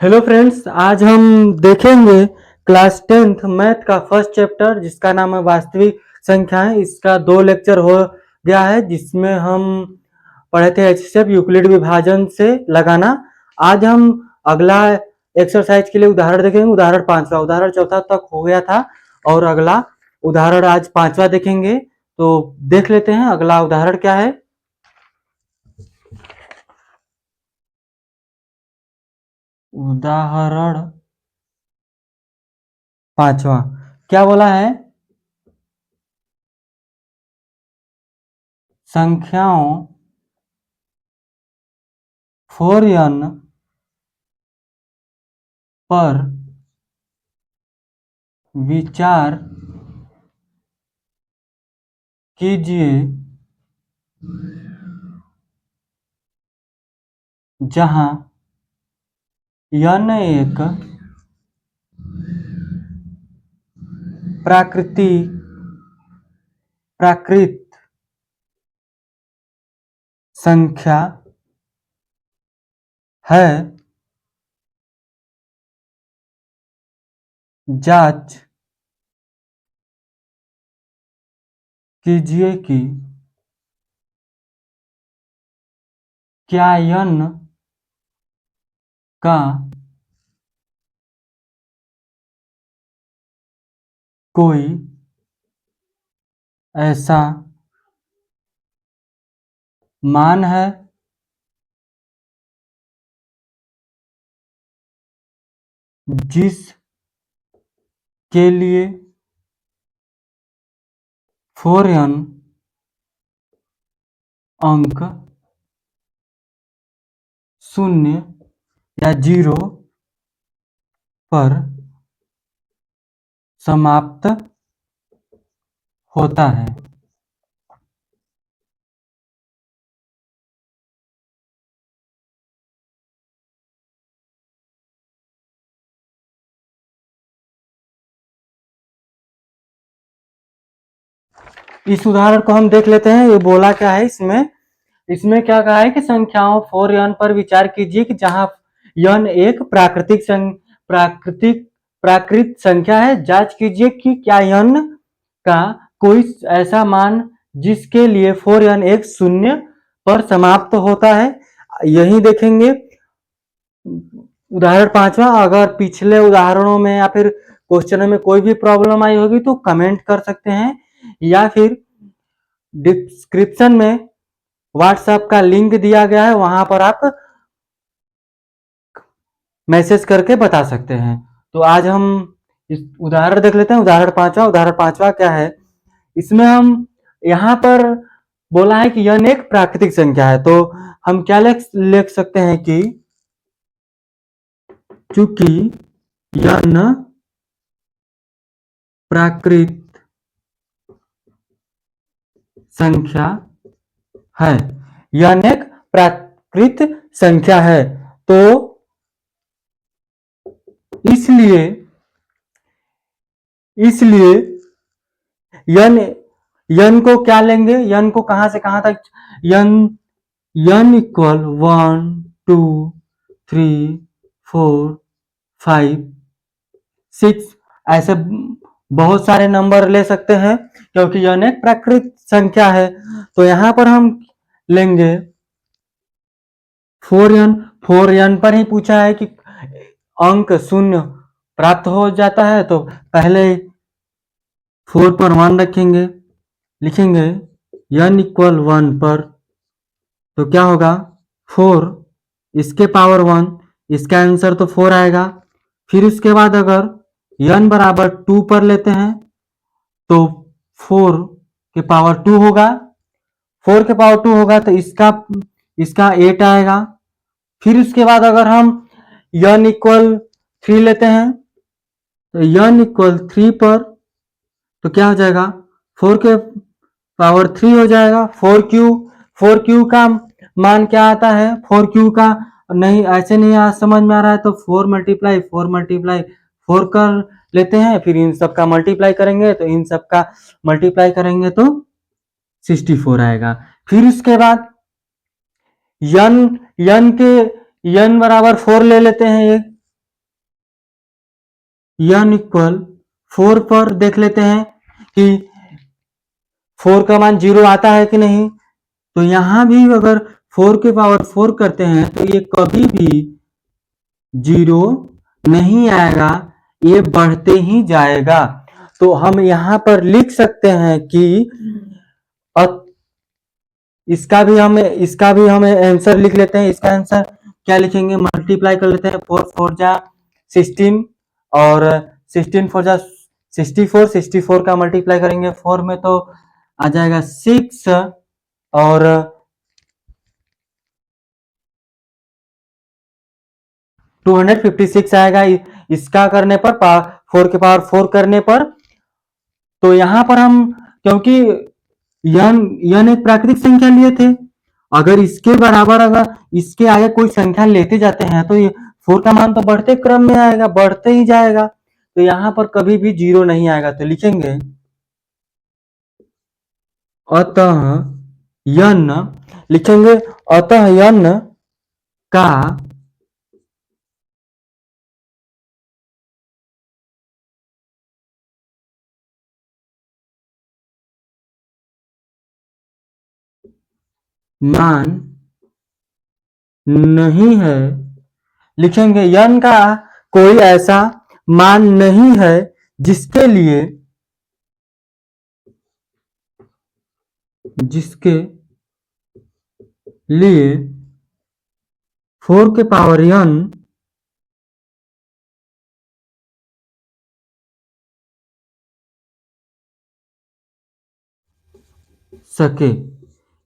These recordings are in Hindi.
हेलो फ्रेंड्स, आज हम देखेंगे क्लास 10th मैथ का फर्स्ट चैप्टर जिसका नाम है वास्तविक संख्याएं। इसका 2 लेक्चर हो गया है जिसमें हम पढ़े थे एचसीएफ यूक्लिड विभाजन से लगाना। आज हम अगला एक्सरसाइज के लिए उदाहरण देखेंगे। उदाहरण 5वां, उदाहरण चौथा तक हो गया था और अगला उदाहरण आज 5वां देखेंगे। तो देख लेते हैं अगला उदाहरण क्या है। उदाहरण 5वां क्या बोला है? संख्याओं 4n पर विचार कीजिए जहां n एक प्राकृत संख्या है। जांच कीजिए कि क्या n का कोई ऐसा मान है जिस के लिए 4n अंक 0 या 0 पर समाप्त होता है। इस उदाहरण को हम देख लेते हैं। ये बोला क्या है इसमें? इसमें क्या कहा है कि संख्याओं 4n पर विचार कीजिए कि जहां n एक प्राकृत संख्या है। जांच कीजिए कि क्या n का कोई ऐसा मान जिसके लिए 4n एक शून्य पर समाप्त होता है। यही देखेंगे उदाहरण 5वां। अगर पिछले उदाहरणों में या फिर क्वेश्चनों में कोई भी प्रॉब्लम आई होगी तो कमेंट कर सकते हैं या फिर डिस्क्रिप्शन में व्हाट्सएप का लिंक दिया गया है, वहां पर आप मैसेज करके बता सकते हैं। तो आज हम इस उदाहरण देख लेते हैं। उदाहरण पांचवा क्या है? इसमें हम यहाँ पर बोला है कि यह एक प्राकृतिक संख्या है। तो हम क्या लिख सकते हैं कि चूंकि यह प्राकृत संख्या है, यह एक प्राकृत संख्या है, तो इसलिए यन को क्या लेंगे? यन को कहां से कहां तक? यन इक्वल 1 2 3 4 5 6 ऐसे बहुत सारे नंबर ले सकते हैं क्योंकि यन एक प्राकृत संख्या है। तो यहां पर हम लेंगे 4n पर ही पूछा है कि अंक शून्य प्राप्त हो जाता है, तो पहले 4 पर 1 रखेंगे, लिखेंगे n इक्वल 1 पर, तो क्या होगा 4 इसके पावर 1, इसका आंसर तो 4 आएगा। फिर उसके बाद अगर n बराबर 2 पर लेते हैं तो 4 के पावर 2 होगा। 4 के पावर 2 होगा तो इसका 8 आएगा। फिर उसके बाद अगर हम n इक्वल 3 लेते हैं तो n इक्वल 3 पर तो क्या हो जाएगा? 4 के पावर 3 हो जाएगा। 4q का मान क्या आता है? 4q का नहीं, ऐसे नहीं समझ में आ रहा है तो 4 मल्टीप्लाई 4 कर लेते हैं। फिर इन सब का मल्टीप्लाई करेंगे तो इन सब का मल्टीप्लाई करेंगे तो 64 आएगा। फिर उसके बाद n के n बराबर 4 ले लेते हैं। n इक्वल 4 पर देख लेते हैं कि 4 का मान 0 आता है कि नहीं। तो यहां भी अगर 4 के पावर 4 करते हैं तो ये कभी भी 0 नहीं आएगा, ये बढ़ते ही जाएगा। तो हम यहां पर लिख सकते हैं कि इसका भी हम आंसर लिख लेते हैं। इसका आंसर क्या लिखेंगे, मल्टीप्लाई कर लेते हैं। 4 4 जा 16 और 16 4 जा 64, 64 का मल्टीप्लाई करेंगे 4 में तो आ जाएगा 6 और 256 आएगा इसका करने पर, 4 के पावर 4 करने पर। तो यहां पर हम, क्योंकि यन एक प्राकृतिक संख्या लिए थे, अगर इसके बराबर अगर इसके आगे कोई संख्या लेते जाते हैं तो ये 4 का मान तो बढ़ते क्रम में आएगा, बढ़ते ही जाएगा। तो यहां पर कभी भी 0 नहीं आएगा। तो लिखेंगे अतः यन, लिखेंगे अतः यन का मान नहीं है, लिखेंगे यन का कोई ऐसा मान नहीं है जिसके लिए लिए 4 के पावर n सके।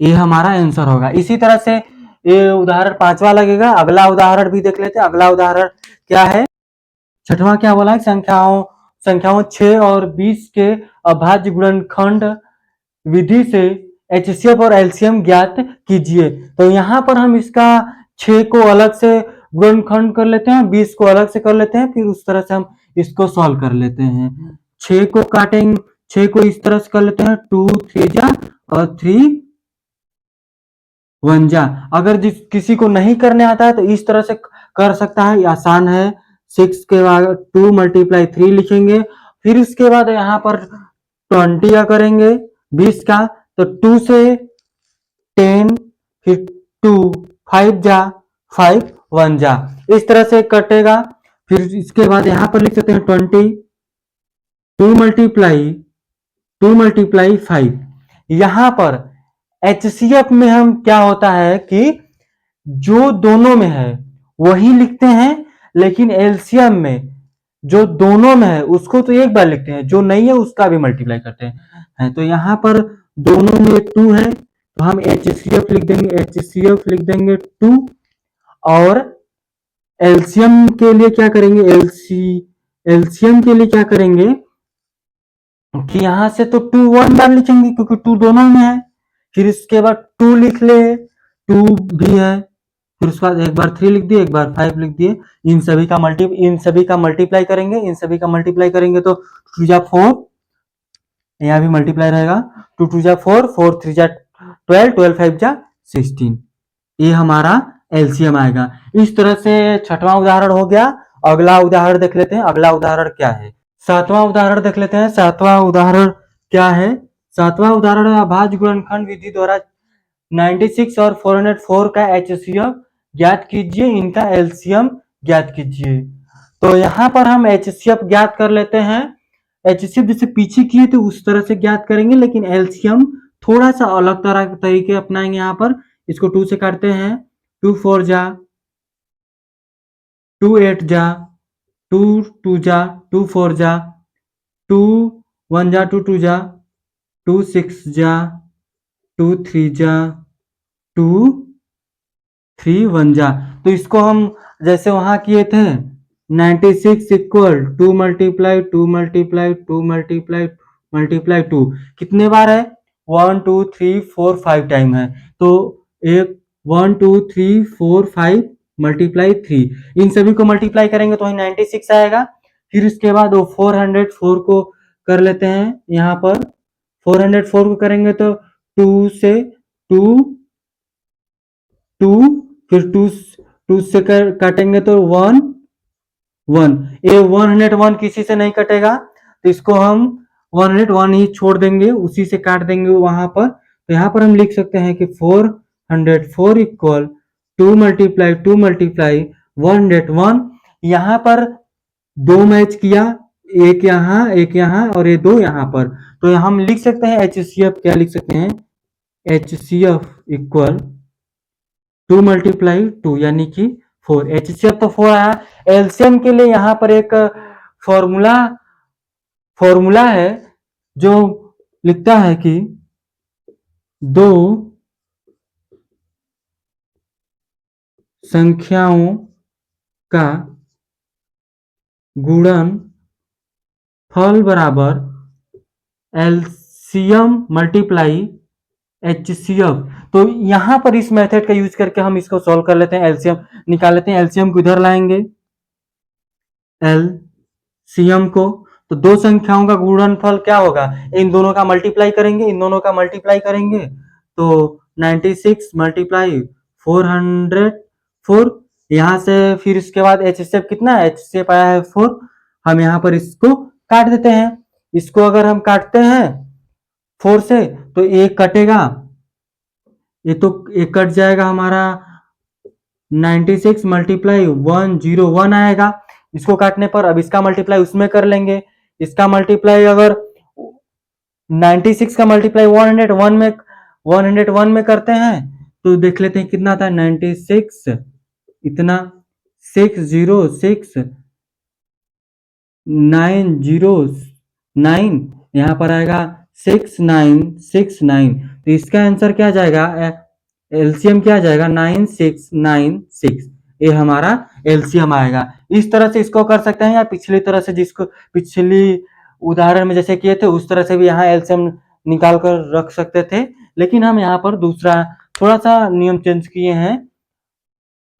ये हमारा आंसर होगा। इसी तरह से ये उदाहरण 5वां लगेगा। अगला उदाहरण भी देख लेते हैं। अगला उदाहरण क्या है, 6वां क्या बोला है, संख्याओं 6 और 20 के अभाज्य गुणनखंड विधि से एचसीएफ और एलसीएम ज्ञात कीजिए। तो यहाँ पर हम इसका 6 को अलग से गुणनखंड कर लेते हैं, 20 को अलग से कर लेते हैं, फिर उस तरह से हम इसको सॉल्व कर लेते हैं। 6 को काटेंगे, 6 को इस तरह से कर लेते हैं, 2 3 जा और 3 1 जा। अगर किसी को नहीं करने आता है तो इस तरह से कर सकता है, आसान है। 6 के बाद 2 × 3 लिखेंगे, फिर उसके बाद यहाँ पर 20 का करेंगे 20 का, तो 2 से 10, फिर 2 5 जा 5 1 जा, इस तरह से कटेगा। फिर इसके बाद यहाँ पर लिख सकते हैं 20 2 × 5। यहाँ पर एचसीएफ में हम क्या होता है कि जो दोनों में है वही लिखते हैं, लेकिन एलसीएम में जो दोनों में है उसको तो एक बार लिखते हैं, जो नहीं है उसका भी मल्टीप्लाई करते हैं। तो यहाँ पर दोनों में 2 है तो हम एचसीएफ लिख देंगे 2। और एलसीएम के लिए क्या करेंगे, एलसीएम के लिए क्या करेंगे कि यहां से तो 2 1 बार लिखेंगे क्योंकि 2 दोनों में है। फिर इसके बाद 2 लिख ले, 2 भी है, फिर उसके बाद एक बार 3 लिख दिए, एक बार 5 लिख दिए। इन सभी का मल्टीप्लाई करेंगे तो 2 जा 4, यहाँ भी मल्टीप्लाई रहेगा, 2 2 जा 4, 4 3 जा 12, 12 5 जा 16। ये हमारा एलसीएम आएगा। इस तरह से 6वां उदाहरण हो गया। अगला उदाहरण देख लेते हैं। अगला उदाहरण क्या है, 7वां उदाहरण देख लेते हैं। 7वां उदाहरण क्या है, 7वां उदाहरण अभाज्य गुणनखंड विधि द्वारा 96 और 404 का एचसीएफ ज्ञात कीजिए, इनका एलसीएम ज्ञात कीजिए। तो यहाँ पर हम एचसीएफ ज्ञात कर लेते हैं। एचसीएफ जैसे पीछे किए थे उस तरह से ज्ञात करेंगे, लेकिन एलसीएम थोड़ा सा अलग तरह तरीके अपनाएंगे। यहाँ पर इसको 2 से काटते हैं, 2 4 जा 2 8 जा 2 2 जा 2 4 जा 2 1 जा 2 2 जा 2 6 जा 2 3 जा 2 3 1 जा। तो इसको हम जैसे वहां किए थे 96 इक्वल 2 × 2 कितने बार है, 1 2 3 4 5 टाइम है। तो एक 1 2 3 4 5 × 3, इन सभी को मल्टीप्लाई करेंगे तो 96 आएगा। फिर इसके बाद वो 404 को कर लेते हैं। यहाँ पर 404 को करेंगे तो 2 से 2 2, फिर 2 से काटेंगे तो 1 1, ये 101 किसी से नहीं कटेगा, तो इसको हम 101 ही छोड़ देंगे, उसी से काट देंगे वहां पर। तो यहाँ पर हम लिख सकते हैं कि 404 इक्वल 2 मल्टीप्लाई 101। यहाँ पर दो मैच किया, एक यहाँ और ये दो यहाँ पर, तो हम लिख सकते हैं HCF, क्या लिख सकते हैं, HCF इक्वल 2 मल्टीप्लाई 2 यानी कि 4। HCF तो 4 आया। एलसीएम के लिए यहाँ पर एक फॉर्मूला फॉर्मूला है जो लिखता है कि दो संख्याओं का गुणन फल बराबर एलसीएम मल्टीप्लाई HCF। तो यहां पर इस मेथड का यूज करके हम इसको सॉल्व कर लेते हैं, एलसीएम निकाल लेते हैं। एलसीएम को इधर लाएंगे, एलसीएम को, तो दो संख्याओं का गुणनफल क्या होगा, इन दोनों का मल्टीप्लाई करेंगे, इन दोनों का मल्टीप्लाई करेंगे, तो 96 मल्टीप्लाई 404। यहां से फिर इसके बाद HCF कितना है, HCF आया है 4। हम यहाँ पर इसको काट देते हैं। इसको अगर हम काटते हैं 4 से तो एक कटेगा, ये तो एक कट जाएगा हमारा, 96 मल्टीप्लाई 101 आएगा इसको काटने पर। अब इसका मल्टीप्लाई उसमें कर लेंगे, इसका मल्टीप्लाई अगर 96 का मल्टीप्लाई 101 में करते हैं तो देख लेते हैं कितना था, 96 इतना 606 909, यहाँ पर आएगा 6969। तो इसका आंसर क्या जाएगा, एलसीएम क्या जाएगा, 9696, ये हमारा एलसीएम आएगा। इस तरह से इसको कर सकते हैं, या पिछली तरह से जिसको पिछली उदाहरण में जैसे किए थे उस तरह से भी यहाँ एलसीएम निकाल कर रख सकते थे, लेकिन हम यहाँ पर दूसरा थोड़ा सा नियम चेंज किए हैं।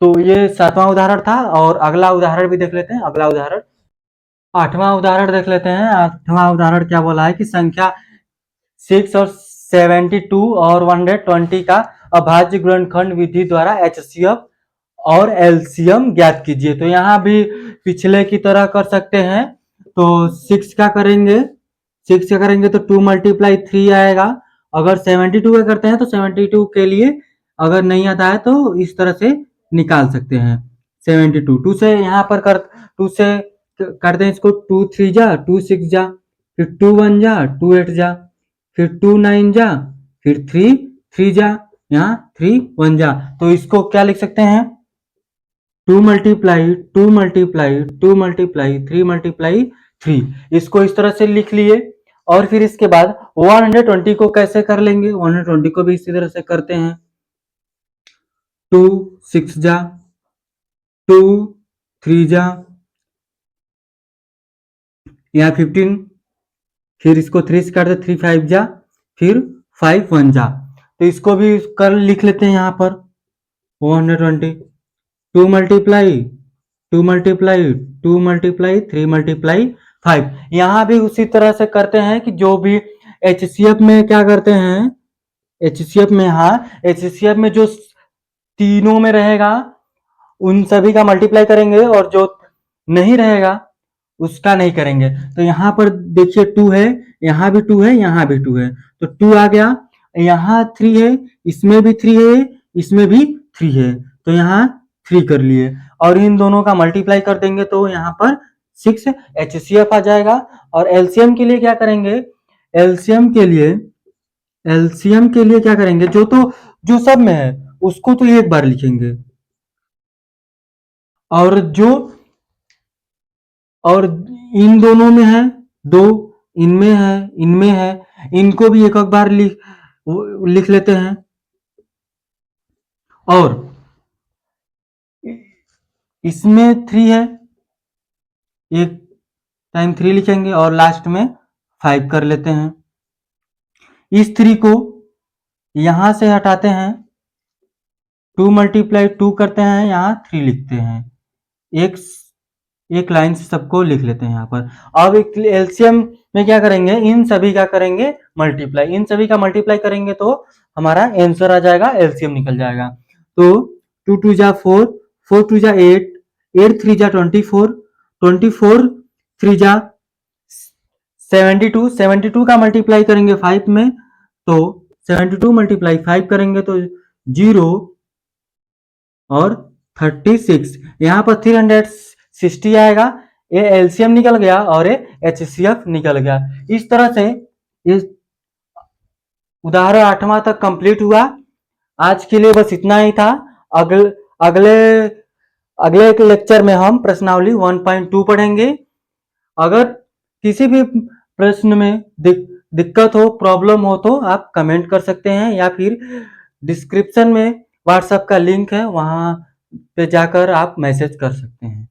तो ये 7वां उदाहरण था, और अगला उदाहरण भी देख लेते हैं। अगला उदाहरण 8वां उदाहरण देख लेते हैं। 8वां उदाहरण क्या बोला है कि संख्या 6 और 72 और 120 का अभाज्य गुणनखंड विधि द्वारा HCF और LCM ज्ञात कीजिए। तो यहाँ भी पिछले की तरह कर सकते हैं। तो 6 का करेंगे, 6 का करेंगे तो 2 मल्टीप्लाई 3 आएगा। अगर 72 का करते हैं तो 72 के लिए अगर नहीं आता है तो इस तरह से निकाल सकते हैं। 72 2 से यहाँ पर 2 से करते हैं इसको, 2 3 जा 2 6 जा, फिर 2 1 जा 2 8 जा, फिर 2 9 जा, फिर 3 3 जा, यहाँ 3 1 जा। तो इसको क्या लिख सकते हैं, 2 मल्टीप्लाई 2 मल्टीप्लाई 2 मल्टीप्लाई 3 मल्टीप्लाई 3, इसको इस तरह से लिख लिए। और फिर इसके बाद 120 को कैसे कर लेंगे, 120 को भी इसी तरह से करते हैं। 2 6 जा 2 3 जा, यहाँ 15, फिर इसको 3 से काटते 3 5 जा, फिर 5 1 जा। तो इसको भी कर लिख लेते हैं यहाँ पर 120, 2 मल्टीप्लाई 2 मल्टीप्लाई 2 मल्टीप्लाई 3 मल्टीप्लाई 5। यहाँ भी उसी तरह से करते हैं कि जो भी HCF में क्या करते हैं, HCF में, हाँ HCF में जो तीनों में रहेगा उन सभी का मल्टीप्लाई करेंगे, और जो नहीं रहेगा उसका नहीं करेंगे। तो यहाँ पर देखिए 2 है, यहाँ भी 2 है, यहाँ भी 2 है, तो 2 आ गया। यहाँ 3 है, इसमें भी 3 है, इसमें भी 3 है, तो यहाँ 3 कर लिए, और इन दोनों का मल्टीप्लाई कर देंगे तो यहाँ पर 6 HCF आ जाएगा। और एलसीएम के लिए क्या करेंगे, एलसीएम के लिए क्या करेंगे, जो सब में है उसको तो एक बार लिखेंगे, और इन दोनों में है, दो इनमें है, इनको भी एक बार लिख लेते हैं, और इसमें 3 है, एक टाइम 3 लिखेंगे, और लास्ट में 5 कर लेते हैं। इस 3 को यहां से हटाते हैं, 2 मल्टीप्लाई 2 करते हैं, यहाँ 3 लिखते हैं, एक लाइन से सबको लिख लेते हैं यहाँ पर। अब एक एलसीएम में क्या करेंगे, इन सभी का करेंगे मल्टीप्लाई, इन सभी का मल्टीप्लाई करेंगे तो हमारा आंसर आ जाएगा, एलसीएम निकल जाएगा। तो 2 2 जा 4, 4 2 जा 8, 8 3 जा 24, 24 3 जा 72, 72 का मल्टीप्लाई करेंगे 5 में तो 72 मल्टीप्लाई 5 करेंगे तो 0 और 36, यहाँ पर 360 आएगा। ये एलसीएम निकल गया और ये एचसीएफ निकल गया। इस तरह से इस उदाहरण 8वां तक कंप्लीट हुआ। आज के लिए बस इतना ही था। अगले अगले एक लेक्चर में हम प्रश्नावली 1.2 पढ़ेंगे। अगर किसी भी प्रश्न में दिक्कत हो, प्रॉब्लम हो तो आप कमेंट कर सकते हैं या फिर डिस्क्रिप्शन में व्हाट्सएप का लिंक है, वहां पे जाकर आप मैसेज कर सकते हैं।